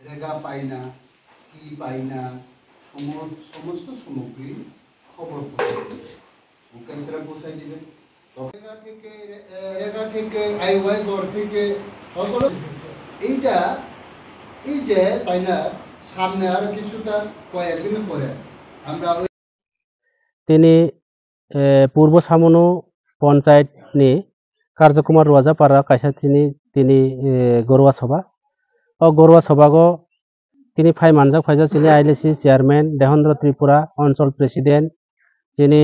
রেগা পাই না, কি পাই না, সমস্ত সামগ্রী খবর মুকেশরা পৌঁছাই দিবেন। রেগা থেকে আইওয়াই গড় থেকে সকল এইটা এই যে তাই না, সামনে আরো কিছুটা কয়েকদিন পরে আমরা তিনি পূর্ব সামনু পঞ্চায়েত ni কার্যকুমার রোয়াজাপাড়া কাইসা তিনি গরুয়া সভা ও গরুয়া সভাগো তিনি ফাই মানজাক ফাইজা তিনি আইলেসি চেয়ারম্যান দেহেন্দ্র ত্রিপুরা অঞ্চল প্রেসিডেন্ট তিনি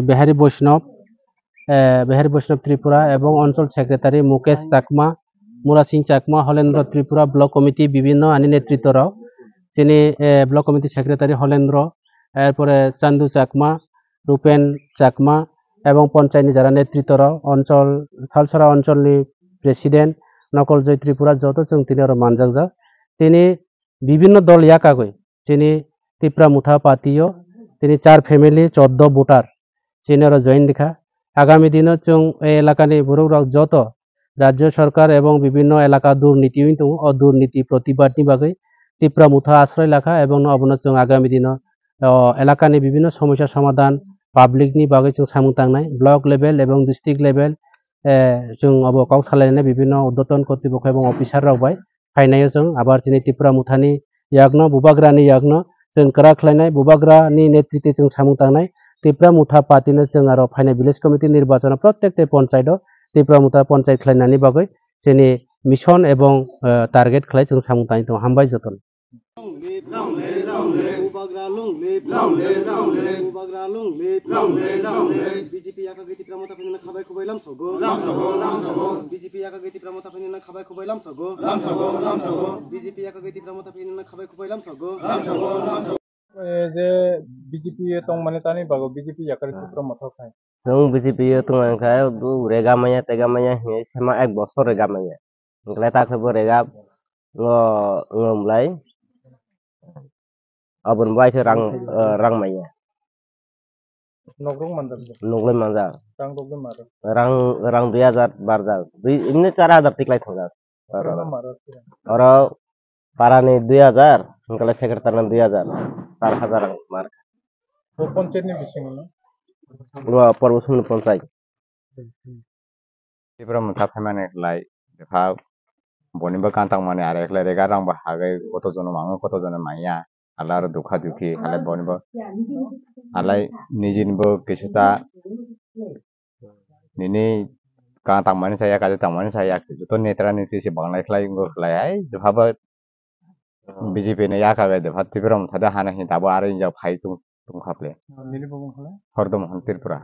বিহারী বৈষ্ণব ত্রিপুরা এবং অঞ্চল secretary Mukesh Chakma Mura Singh Chakma Halendra Tripura block committee বিভিন্ন আনি নেতৃত্বরাও তিনি ব্লক কমিটি সেক্রেটারি হলেন্দ্র এরপরে চান্দু চাকমা রূপেন চাকমা এবং পঞ্চায়েত যারা নেতৃত্বরাও অঞ্চল থালসরা অঞ্চলনি প্রেসিডেন্ট নকল জয় ত্রিপুরা যত जों তিনি আরো মানজাকজাক তিনি বিভিন্ন দল ইয়াকাগৈ তিনি ত্রিপুরা মুথা পাতিও তিনি 4 ফ্যামিলি 14 ভোটার তিনি আরো জয়েন লিখা আগামী দিনে जों এই এলাকানি বড়রাও যত রাজ্য সরকার এবং বিভিন্ন এলাকা দুর্নীতি হইতো ও দুর্নীতি প্রতিবাদনি বাগৈ ত্রিপুরা মুথা আশ্রয় লেখা এবং অবনো जों আগামী দিনে এলাকানি বিভিন্ন সমস্যা সমাধান পাবলিকনি বাগৈ जों সামু তাंनाय ব্লক লেভেল এবং ডিস্ট্রিক্ট লেভেল जों अब काउ सालायनाय বিভিন্ন উদ্যতন কর্তৃপক্ষ এবং অফিসার রাवबाय फायनायाव जों आबार जोंनि ত্রিপুরা मुथानि याग्न बुबाग्रानि याग्न जों कराख्लायनाय बुबाग्रानि नेतृत्वे जों सामु तांनाय ত্রিপুরা मुथा पार्टीनो जों आरो फायनाय विलेज कमिटि निर्वाचन प्रत्येकटे पन्चायतआव ত্রিপুরা मुथा पन्चायत खालायनायनि बागै जोंनि मिशन एवं टार्गेट खालाय जों सामु तांनाय दं हामबाय जतन BJP yaka giti pramota penina khabai khubai lam sogo BJP yaka giti pramota penina khabai khubai lam sogo BJP yaka giti pramota penina khabai khubai lam sogo जे BJP tong mane tani bago BJP yakar pramota khai जों BJP tong khai du rega maya tega maya he sema ek bosor rega maya nglai ta khabo rega ngomlai abon bai ke rang maya नogrong mandar नग्लै मांजा rang dogle maro rang 2000 बारजा इमने 4000 टिकलाय थांजा और पारानि 2000 नकला secretary 2000 4000 मार वो पंचायत नि बिसिङ न वो परबसुन पंचायत ত্রিপুরা মুথা ফেমানে লাই দেখা বনিবা কান্তাং মানে আর একলা রেগা রাং বা হাগে কতজন মাঙ্গ কতজন মাইয়া আলার দুখা দুখি আলাই বনিবা আলাই নিজিনবো কিছুটা নিনি কান্তাং মানে saya কাজে তাং মানে saya যত নেত্রা নীতি সে বাংলায় খেলাই খেলাই আই ভাবা বিজেপি নে ইয়াকা বে দেখা ত্রিপুরা মুথা দা হানা হি দাবো আর ইনজাও ফাই তুম খাপলে নীলি ববং খলা হরদম ত্রিপুরা